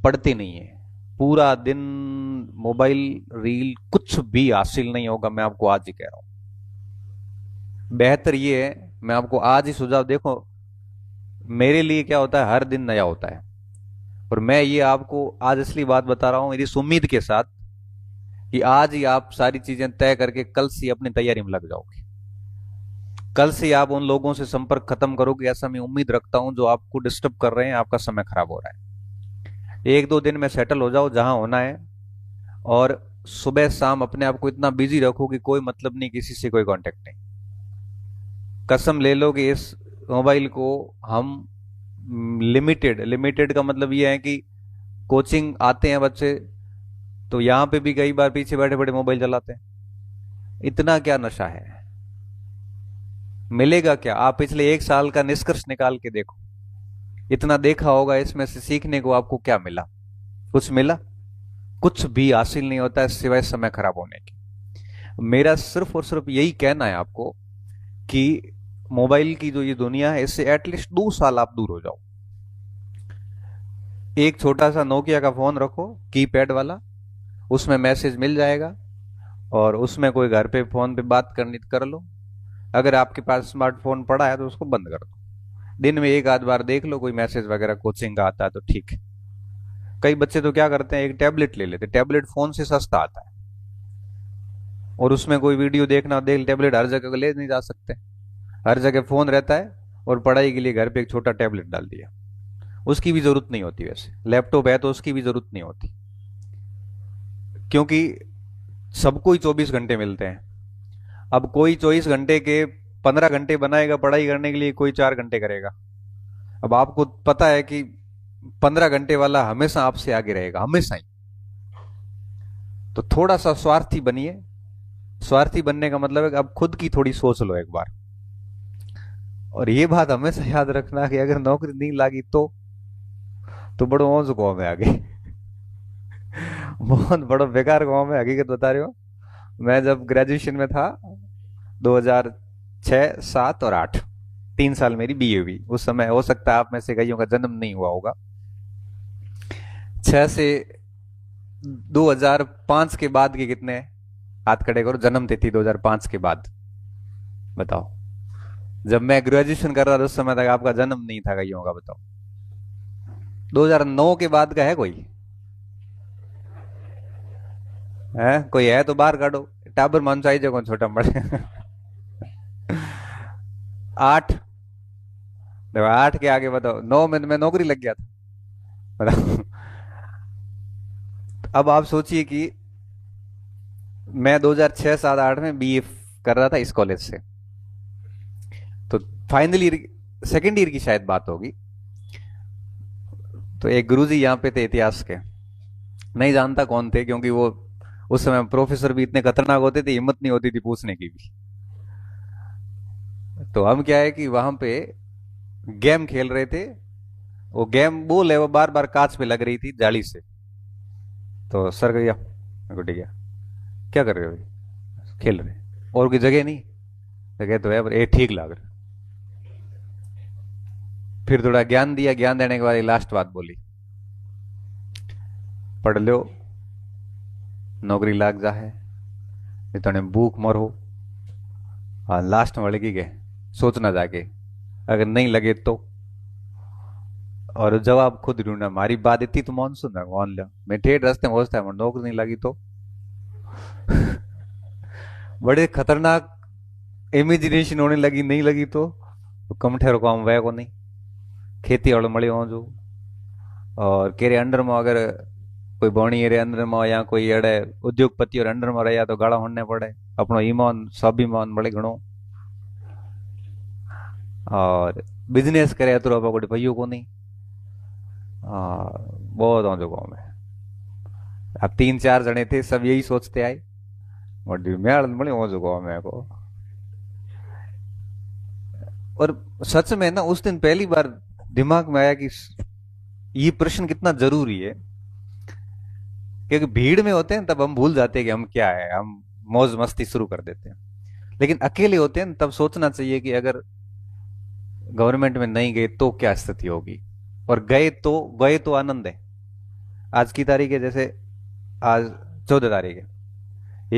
पढ़ते नहीं है, पूरा दिन मोबाइल रील, कुछ भी हासिल नहीं होगा, मैं आपको आज ही कह रहा हूं। बेहतर ये है, मैं आपको आज ही सुझाव, देखो मेरे लिए क्या होता है, हर दिन नया होता है। और मैं ये आपको आज असली बात बता रहा हूं इस उम्मीद के साथ कि आज ही आप सारी चीजें तय करके कल से अपनी तैयारी में लग जाओगे। कल से आप उन लोगों से संपर्क खत्म करोगे, ऐसा मैं उम्मीद रखता हूं जो आपको डिस्टर्ब कर रहे हैं, आपका समय खराब हो रहा है। एक दो दिन में सेटल हो जाओ जहां होना है, और सुबह शाम अपने आप को इतना बिजी रखो कि कोई मतलब नहीं, किसी से कोई कांटेक्ट नहीं। कसम ले लो कि इस मोबाइल को हम लिमिटेड, लिमिटेड का मतलब ये है कि कोचिंग आते हैं बच्चे तो यहां पे भी कई बार पीछे बैठे बैठे मोबाइल चलाते हैं। इतना क्या नशा है, मिलेगा क्या? आप पिछले एक साल का निष्कर्ष निकाल के देखो, इतना देखा होगा, इसमें से सीखने को आपको क्या मिला? कुछ मिला? कुछ भी हासिल नहीं होता है सिवाय समय खराब होने के। मेरा सिर्फ और सिर्फ यही कहना है आपको कि मोबाइल की जो ये दुनिया है, इससे एटलीस्ट 2 साल आप दूर हो जाओ। एक छोटा सा नोकिया का फोन रखो, कीपैड वाला, उसमें मैसेज मिल जाएगा, और उसमें कोई घर पे फोन पे बात करनी तो कर लो। अगर आपके पास स्मार्टफोन पड़ा है तो उसको बंद कर दो, दिन में एक आध बार देख लो, कोई मैसेज वगैरह कोचिंग का आता है तो ठीक है। कई बच्चे तो क्या करते हैं, एक टैबलेट ले लेते, टैबलेट फोन से सस्ता आता है, और उसमें कोई वीडियो देखना देख, टैबलेट हर जगह ले नहीं जा सकते, हर जगह फोन रहता है, और पढ़ाई के लिए घर पे एक छोटा टैबलेट डाल दिया। उसकी भी जरूरत नहीं होती, वैसे लैपटॉप है तो उसकी भी जरूरत नहीं होती, क्योंकि सबको ही 24 घंटे मिलते हैं। अब कोई 24 घंटे के 15 घंटे बनाएगा पढ़ाई करने के लिए, कोई 4 घंटे करेगा। अब आपको पता है कि 15 घंटे वाला हमेशा आपसे आगे रहेगा, हमेशा ही। तो थोड़ा सा स्वार्थी बनिए। स्वार्थी बनने का मतलब है कि अब खुद की थोड़ी सोच लो एक बार। और ये बात हमेशा याद रखना कि अगर नौकरी नहीं लगी तो बड़ो मौज गाँव में आगे। बहुत बड़ा बेकार गाँव में, हकीकत बता रहे हो। मैं जब ग्रेजुएशन में था, 2006, 7 और 8, 3 साल मेरी बीए हुई। उस समय हो सकता है आप में से कईयों का जन्म नहीं हुआ होगा। 6 से 2005 के बाद के कितने हाथ खड़े करो, जन्म तिथि 2005 के बाद, बताओ। जब मैं ग्रेजुएशन कर रहा था उस समय तक आपका जन्म नहीं था कईयों का, बताओ। 2009 के बाद का है कोई? है कोई? है तो बाहर काढो। टाबर मान चाहिए कौन छोटा बड़े। 8, देखो 8 के आगे बताओ, 9 में मैं नौकरी लग गया था, बताओ। अब आप सोचिए कि मैं 2006, 7, 8 में बीए कर रहा था इस कॉलेज से, तो फाइनल ईयर, सेकेंड ईयर की शायद बात होगी। तो एक गुरुजी यहाँ पे थे इतिहास के, नहीं जानता कौन थे, क्योंकि वो उस समय प्रोफेसर भी इतने खतरनाक होते थे, हिम्मत नहीं होती थी पूछने की भी। तो हम क्या है कि वहां पे गेम खेल रहे थे, वो गेम बोल है वो बार बार कांच पे लग रही थी जाली से। तो सर गया, मैं को ठीक है, क्या कर रहे हो भाई? खेल रहे, और कोई जगह नहीं? जगह तो है पर ये ठीक लग रहा। फिर थोड़ा ज्ञान दिया, ज्ञान देने के बाद लास्ट बात बोली, पढ़ लो, नौकरी लाग जा है, इतने भूख मरो। हाँ, लास्ट में बोले की गए सोचना जाके, अगर नहीं लगे तो। और जवाब खुद ढूंढना, हमारी बात इतनी तो मान सुन, मान लिया मैं ठेठ रास्ते में पहुंचता है, नौकरी नहीं लगी तो। बड़े खतरनाक इमेजिनेशन होने लगी, नहीं लगी तो कम ठहरो काम वह को नहीं, खेती वालों मड़ी हो जो, और केरे अंडर में अगर कोई बणी रे अंदर में या कोई अड़े उद्योगपति और अंडर में रहा तो गाड़ा होने पड़े, अपनो ईमान स्वाभिमान बड़े घणो। और बिजनेस करे तो आप भैया को नहीं। बहुत हो जो गाँव में। अब 3-4 जने थे, सब यही सोचते आए, मैं बड़े हो जो गाँव में को। और सच में ना उस दिन पहली बार दिमाग में आया कि ये प्रश्न कितना जरूरी है, क्योंकि भीड़ में होते हैं तब हम भूल जाते हैं कि हम क्या है, हम मौज मस्ती शुरू कर देते हैं। लेकिन अकेले होते हैं तब सोचना चाहिए कि अगर गवर्नमेंट में नहीं गए तो क्या स्थिति होगी, और गए तो आनंद है। आज की तारीख है, जैसे आज 14 तारीख है,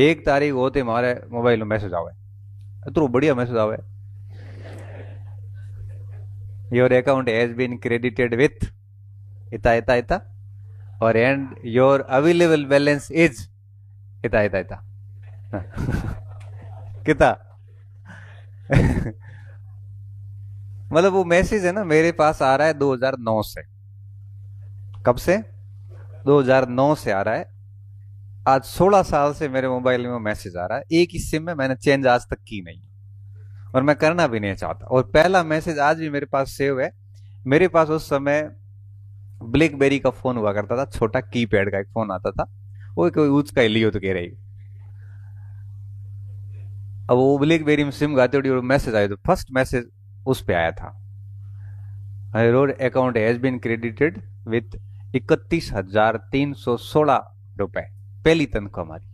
1 तारीख होते हमारे मोबाइल में मैसेज आवे, इतना बढ़िया मैसेज आवे, your account has been credited with इता इता इता, और and your available balance is इता इता इता। कितना। मतलब वो मैसेज है ना, मेरे पास आ रहा है 2009 से। कब से? 2009 से आ रहा है। आज 16 साल से मेरे मोबाइल में मैसेज आ रहा है। एक ही सिम में मैंने चेंज आज तक की नहीं, और मैं करना भी नहीं चाहता। और पहला मैसेज आज भी मेरे पास सेव है। मेरे पास उस समय ब्लैकबेरी का फोन हुआ करता था, छोटा कीपैड का एक फोन आता था, वो कोई यूज का लियो तो कह रही। अब वो ब्लैकबेरी में सिम गाती और मैसेज आया, तो फर्स्ट मैसेज उस पे आया था, your account has been credited with 31,316 रुपए, पहली तनख्वाह हमारी।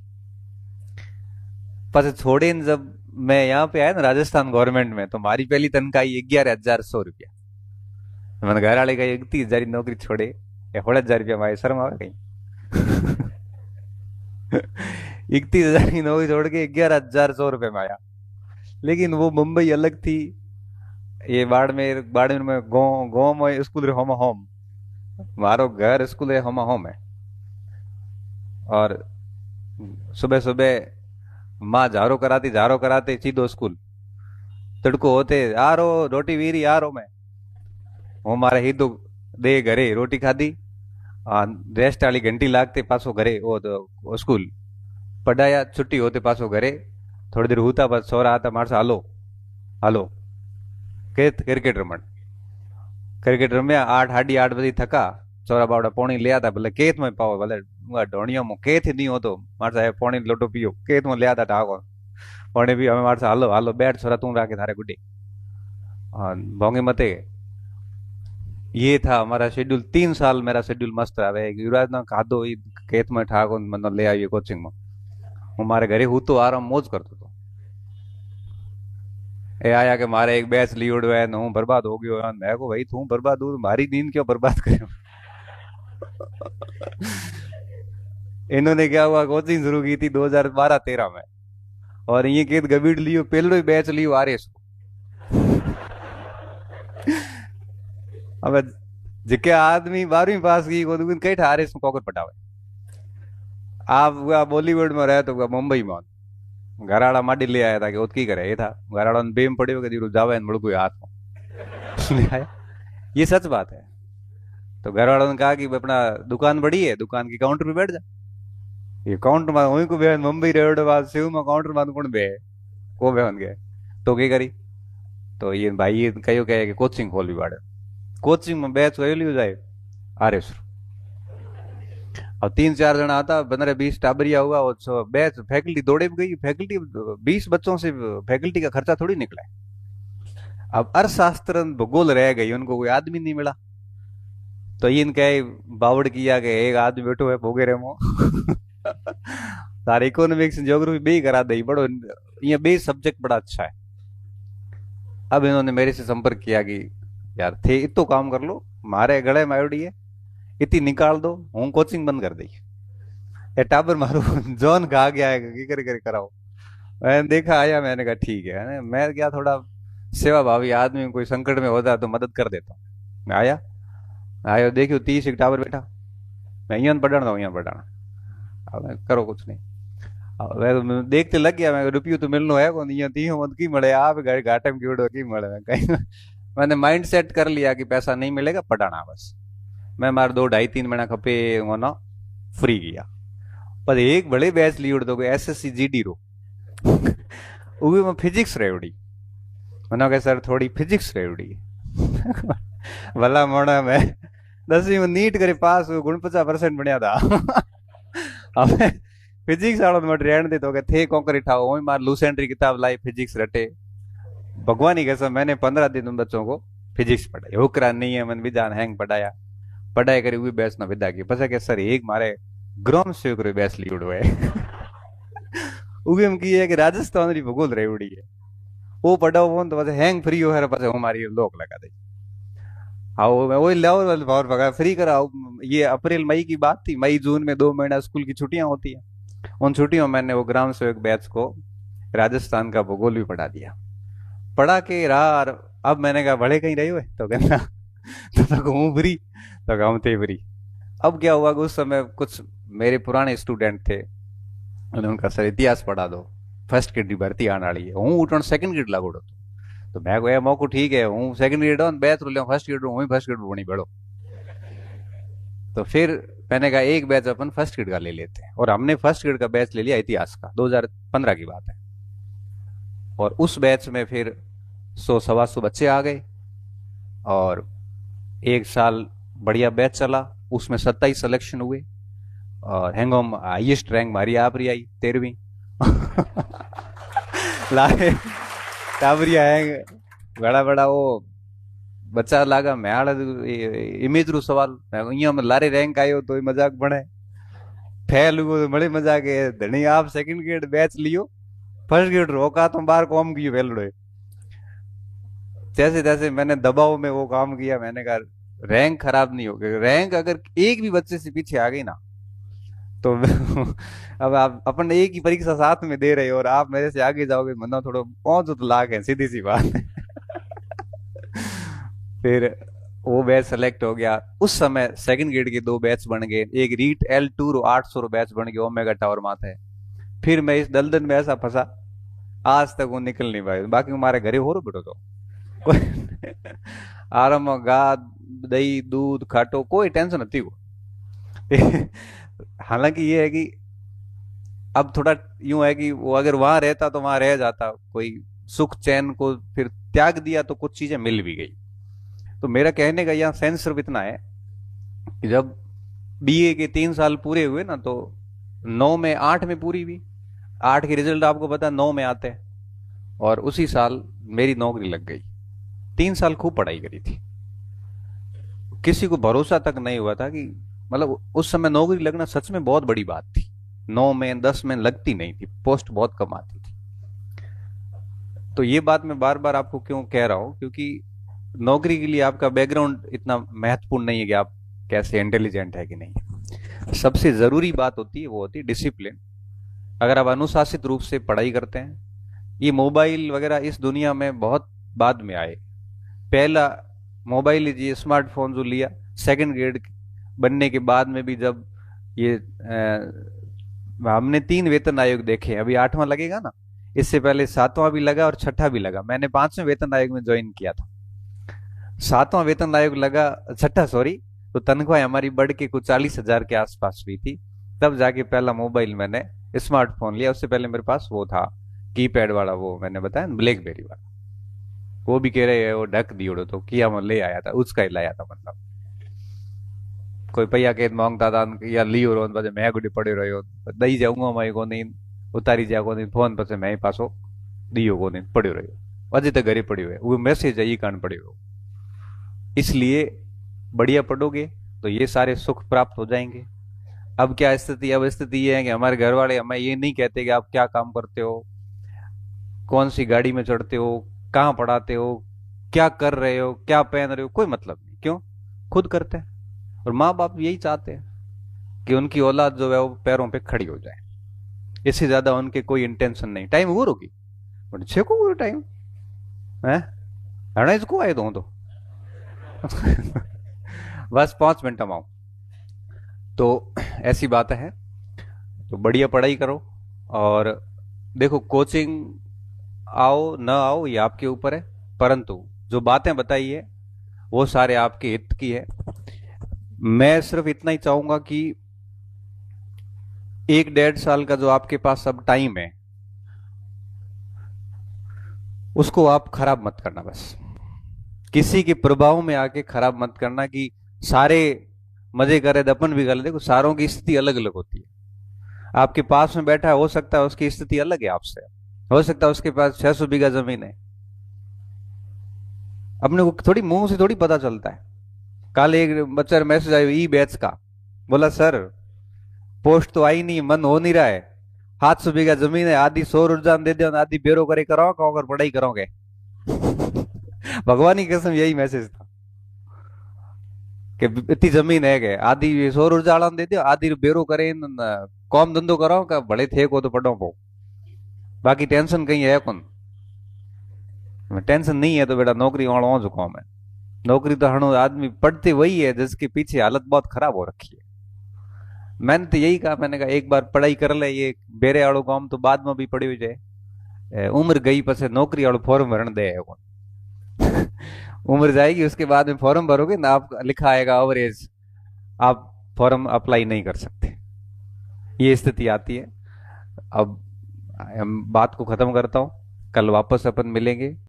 पर छोड़े जब मैं यहाँ पे आया ना राजस्थान गवर्नमेंट में, तो हमारी पहली तनख्वाह 11,100 रुपया। मैंने घर वाले कही 31,000 की नौकरी छोड़े, 16,000 रुपया हमारे शर्म आवे कहीं। 31,000 की नौकरी छोड़ के 11,100 रुपये में आया। लेकिन वो मुंबई अलग थी, ये बाड़मेर, बाड़मेर में गाँव गाँव में स्कूल रे होम होम, मारो घर स्कूल रे होम होम है। और सुबह सुबह माँ झारो कराती सीधो स्कूल, तड़को होते आ रो रोटी वीरी आ रो मैं, હું મારે हीधो दे घरे रोटी खाधी, रेस्ट वाली घंटी लागते पासो घरे वो स्कूल पढ़ाया, छुट्टी होते पासो घरे, थोड़ी देर होता बस सोरा आता मारसा हालो हालो क्रिकेट रमण। क्रिकेट रम्या 8 साढ़े 8 बजे थका, छोरा बावड़ा पौनी ले आता, भले केत में पाओ, भले ढोणियों में केत ही नहीं हो, तो मारसा है पौनी लोटो पियो, केत में ले आता ढाको पौने भी हमें मारसा हालो हालो बैठ छोरा तू राके थारे गुड्डी। भोंगे मते। ये था हमारा शेड्यूल। 3 साल मेरा शेड्यूल मस्त रहा है। युवराज ना खाधो खेत में ठाको मतलब ले आइए कोचिंग में, હું મારે ઘરે હું તો આરામ મોજ કરતો હતો। એ આયા કે મારે એક બેચ લીવડો है હું बर्बाद हो गयो। मैं को भाई तू बर्बाद हो, मारी नींद क्यों बर्बाद करे। इन्होंने क्या हुआ, कोचिंग शुरू की थी 2012-13 में, और ये केत गबीड़ लियो पहलो ही बैच लियो आरएस को। अब जिके आदमी 12वीं पास की को कई आरएस में पॉकेट पटावे। आप बॉलीवुड में रहे तो मुंबई में घराड़ा माडी ले आया था कि की करे, ये था घराड़ा बेम पड़े कि जीरो जावे मुड़को हाथ में ले आया। ये सच बात है। तो घर वालों ने कहा कि अपना दुकान बड़ी है, दुकान की काउंटर पे बैठ जा। ये काउंटर में वहीं को बे मुंबई रेवड़ बाद शिव में काउंटर में कौन बे को बे गए तो क्या करी। तो ये भाई ये कहो कहे कि कोचिंग खोलवी बाड़े, कोचिंग में बैच कही लियो जाए आरएस। अब 3-4 जना आता, 15-20 टाबरिया हुआ, और बैच फैकल्टी दौड़े भी गई। फैकल्टी 20 बच्चों से फैकल्टी का खर्चा थोड़ी निकला है। अब अर्थशास्त्र भूगोल रह गई, उनको कोई आदमी नहीं मिला। तो ये इनका बावड़ किया कि एक आदमी बैठो है भोगे रेमो सारे इकोनॉमिक्स ज्योग्राफी बे करा दे, बड़ो ये बे सब्जेक्ट बड़ा अच्छा है। अब इन्होंने मेरे से संपर्क किया कि यार थे इतो काम कर लो, मारे गले में आयोडी है, इतनी निकाल दो, हूँ कोचिंग बंद कर दी। ये टाबर मारो जॉन कहा गया है कि करे करे कराओ। मैंने देखा आया, मैंने कहा ठीक है। मैं क्या थोड़ा सेवा भावी आदमी, कोई संकट में होता है तो मदद कर देता हूँ। मैं आया आयो देखियो 30 एक टावर बैठा, मैं यहाँ पढ़ाना हूँ, यहाँ पढ़ाना। अब मैं करो कुछ नहीं। अब मैं देखते लग गया, मैं रुपये तो मिलनो है कौन, यहाँ 30 मत की मिले, आप घाटे में क्यों की मिले कहीं। मैंने माइंड सेट कर लिया कि पैसा नहीं मिलेगा, पढ़ाना बस। मैं मार 2-2.5-3 महीना खपे होना फ्री किया। पर एक बड़े बैच ली उड़ दो एसएससी जीडी रो उगे में फिजिक्स रह उड़ी। मैंने कहा सर थोड़ी फिजिक्स रह उड़ी भला मोड़ा मैं 10वीं में नीट करे पास 49% बनया था। अब फिजिक्स वालों में रहने दे तो थे कौन ठाओ वही मार लूसेंट्री किताब लाई फिजिक्स रटे। भगवान ही कैसा मैंने 15 दिन उन बच्चों को फिजिक्स पढ़ाई, हुकरा नहीं है मन विधान हैंग पढ़ाया, पढ़ाई करी हुई बैच ना विदा की। पता क्या सर एक मारे ग्राम सेवक रे बैच ली उड़ो है उगे हम की है कि राजस्थान री भूगोल रही उड़ी है, वो पढ़ाओ वो तो हैंग फ्री हो है, पास हमारी लोक लगा दे। हाँ वो मैं वही लाओ और भगा फ्री कराओ। ये अप्रैल मई की बात थी, मई जून में 2 महीना स्कूल की छुट्टियां होती हैं। उन छुट्टियों में मैंने वो ग्राम सेवक बैच को राजस्थान का भूगोल भी पढ़ा दिया। पढ़ा के रहा और अब मैंने कहा बड़े कहीं रहे हुए तो कहना तो घूमू फ्री, तो हम थे फ्री। अब क्या हुआ कि उस समय कुछ मेरे पुराने स्टूडेंट थे, उन्होंने उनका सर इतिहास पढ़ा दो, फर्स्ट ग्रेड की भर्ती आने वाली है, हूँ उठण सेकंड ग्रेड लागू तो मैं को मौको ठीक है, हूँ सेकंड ग्रेड हूँ बैच रो फर्स्ट ग्रेड हूँ फर्स्ट ग्रेड बनी बड़ो। तो फिर मैंने कहा एक बैच अपन फर्स्ट ग्रेड का ले लेते हैं, और हमने फर्स्ट ग्रेड का बैच ले लिया इतिहास का, 2015 की बात है। और उस बैच में फिर 100 सवा 100 बच्चे आ गए, और एक साल बढ़िया बैच चला, उसमें 27 सिलेक्शन हुए, और हैंगओम हाईएस्ट रैंक हमारी आप रही आई 13वीं लाए टाबरिया है बड़ा बड़ा वो बच्चा लागा मैं आड़ इमेज रू सवाल मैं में लारे रैंक आयो तो मजाक बने, फेल हुआ तो बड़े मजाक है धनी आप सेकंड ग्रेड बैच लियो, फर्स्ट ग्रेड रोका तुम बाहर कॉम की फेल रहे। जैसे तैसे मैंने दबाव में वो काम किया, मैंने कहा रैंक खराब नहीं होगी, रैंक अगर एक भी बच्चे से पीछे आ गई ना तो अब आप अपन एक ही परीक्षा साथ में दे रहे हो और आप मेरे से आगे जाओगे, मतलब थोड़ा पहुंचो तो लाख है, सीधी सी बात है। फिर वो बैच सेलेक्ट हो गया। उस समय सेकंड ग्रेड के 2 बैच बन गए, एक रीट L2 और 800 बैच बन गया ओमेगा टावर माथे। फिर मैं इस दलदल में ऐसा फंसा, आज तक वो निकल नहीं पाया। बाकी हमारे घरे हो रो बेटो तो कोई आराम गा दही दूध खाटो कोई टेंशन नहीं वो। हालांकि ये है कि अब थोड़ा यूं है कि वो अगर वहां रहता तो वहां रह जाता, कोई सुख चैन को फिर त्याग दिया तो कुछ चीजें मिल भी गई। तो मेरा कहने का यहाँ सेंस सिर्फ इतना है कि जब बीए के 3 साल पूरे हुए ना, तो 9 में 8 में पूरी हुई, 8 के रिजल्ट आपको पता 9 में आते हैं, और उसी साल मेरी नौकरी लग गई। 3 साल खूब पढ़ाई करी थी, किसी को भरोसा तक नहीं हुआ था कि मतलब उस समय नौकरी लगना सच में बहुत बड़ी बात थी। 9 में 10 में लगती नहीं थी, पोस्ट बहुत कम आती थी। तो ये बात मैं बार बार आपको क्यों कह रहा हूं, क्योंकि नौकरी के लिए आपका बैकग्राउंड इतना महत्वपूर्ण नहीं है कि आप कैसे इंटेलिजेंट है कि नहीं। सबसे जरूरी बात होती है वो होती है डिसिप्लिन। अगर आप अनुशासित रूप से पढ़ाई करते हैं, ये मोबाइल वगैरह इस दुनिया में बहुत बाद में आए। पहला मोबाइल लीजिए, स्मार्टफोन जो लिया सेकंड ग्रेड बनने के बाद में भी, जब ये हमने 3 वेतन आयोग देखे, अभी 8वां लगेगा ना, इससे पहले 7वां भी लगा और छठा भी लगा। मैंने 5वें वेतन आयोग में ज्वाइन किया था, 7वां वेतन आयोग लगा, छठा सॉरी, तो तनख्वाह हमारी बढ़ के कुछ 40,000 के आसपास हुई थी। तब जाके पहला मोबाइल मैंने स्मार्टफोन लिया। उससे पहले मेरे पास वो था कीपैड वाला, वो मैंने बताया ब्लैकबेरी वाला, वो भी कह रहे हैं वो ढक दियो तो किया मैं ले आया था, उसका ही लाया था। मतलब कोई पैया के मांगता था या लियो रो પછી मैं गुडी पड़े रहो दई जाऊंगा मैं को नहीं उतारी जा को नहीं फोन पर मैं पासो दियो को नहीं पड़ो रहो, अजे तक घरे पड़ियो है वो मैसेज है ये कान पड़ियो। इसलिए बढ़िया पढ़ोगे तो ये सारे सुख प्राप्त हो जाएंगे। अब क्या स्थिति, अब स्थिति ये है कि हमारे घर वाले हमें ये नहीं कहते कि आप क्या काम करते हो, कौन सी गाड़ी में चढ़ते हो, कहाँ पढ़ाते हो, क्या कर रहे हो, क्या पहन रहे हो, कोई मतलब नहीं। क्यों? खुद करते हैं। और माँ बाप यही चाहते हैं कि उनकी औलाद जो है वो पैरों पे खड़ी हो जाए, इससे ज्यादा उनके कोई इंटेंशन नहीं। टाइम वो रोगी छे को टाइम है हड़ा इसको आए दो तो बस 5 मिनट में आऊं। तो ऐसी बात है, तो बढ़िया पढ़ाई करो। और देखो कोचिंग आओ ना आओ ये आपके ऊपर है, परंतु जो बातें बताई है वो सारे आपके हित की है। मैं सिर्फ इतना ही चाहूंगा कि 1 डेढ़ साल का जो आपके पास अब टाइम है उसको आप खराब मत करना, बस किसी के प्रभाव में आके खराब मत करना कि सारे मजे कर रहे थे अपन भी कर रहे। देखो सारों की स्थिति अलग अलग होती है। आपके पास में बैठा है, हो सकता है उसकी स्थिति अलग है आपसे, हो सकता है उसके पास 600 बीघा जमीन है। अपने को थोड़ी मुंह से थोड़ी पता चलता है। कल एक बच्चा मैसेज आया ई बैच का, बोला सर पोस्ट तो आई नहीं, मन हो नहीं रहा है, 700 बीघा जमीन है, आधी सौर ऊर्जा दे दो, आधी बेरो करे कराओ, कहो अगर पढ़ाई करोगे। भगवान की कसम यही मैसेज था। कि इतनी जमीन है के आधी सौर ऊर्जा वाला दे दियो, आधी बेरो करे कौम धंधो करो का भले थे को तो पढ़ो पो, बाकी टेंशन कहीं है कौन। टेंशन नहीं है तो बेटा नौकरी वालों हो जो कौम है। नौकरी तो हणो आदमी पढ़ते वही है जिसके पीछे हालत बहुत खराब हो रखी है। मैंने तो यही कहा, मैंने कहा एक बार पढ़ाई कर ले, ये बेरे वालों काम तो बाद में भी पड़ी हुई जाए। उम्र गई पसे नौकरी वालों फॉर्म भरन दे है कौन। उम्र जाएगी उसके बाद में फॉर्म भरोगे ना, आप लिखा आएगा ओवर एज, आप फॉर्म अप्लाई नहीं कर सकते। ये स्थिति आती है। अब हम बात को खत्म करता हूँ, कल वापस अपन मिलेंगे।